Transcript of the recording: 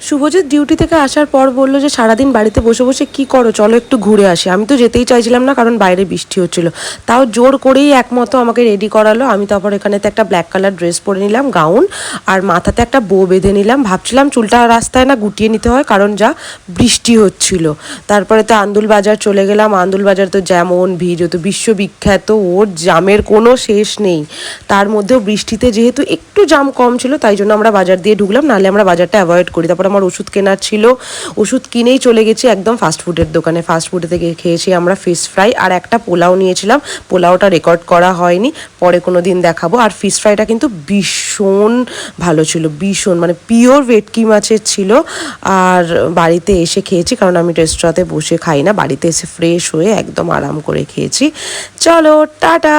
Subhajit duty থেকে আসার পর বললো যে সারাদিন বাড়িতে বসে বসে কি করো, চলো একটু ঘুরে আসি। আমি তো যেতেই চাইছিলাম না, কারণ বাইরে বৃষ্টি হচ্ছিল। তাও জোর করেই একমতো আমাকে রেডি করালো। আমি তারপর এখানেতে একটা ব্ল্যাক কালার ড্রেস পরে নিলাম, গাউন, আর মাথাতে একটা বো বেঁধে নিলাম। ভাবছিলাম চুলটা রাস্তায় না গুটিয়ে নিতে হয়, কারণ যা বৃষ্টি হচ্ছিল। তারপরে তো আন্দুল বাজার চলে গেলাম। আন্দুল বাজার তো যেমন ভিড় হতো, বিশ্ববিখ্যাত, ওর জামের কোনো শেষ নেই। তার মধ্যেও বৃষ্টিতে যেহেতু একটু জাম কম ছিল, তাই জন্য আমরা বাজার দিয়ে ঢুকলাম, নাহলে আমরা বাজারটা অ্যাভয়েড করি। তারপর আমার ওষুধ কেনার ছিল, ওষুধ কিনেই চলে গেছি একদম ফাস্টফুডের দোকানে। ফাস্টফুডে থেকে খেয়েছি আমরা ফিশ ফ্রাই, আর একটা পোলাও নিয়েছিলাম। পোলাওটা রেকর্ড করা হয়নি, পরে কোনো দিন দেখাবো। আর ফিশ ফ্রাইটা কিন্তু ভীষণ ভালো ছিল, ভীষণ, মানে পিওর ভেটকি মাছের ছিল। আর বাড়িতে এসে খেয়েছি, কারণ আমি রেস্টুরেন্টে বসে খাই না, বাড়িতে এসে ফ্রেশ হয়ে একদম আরাম করে খেয়েছি। চলো টাটা।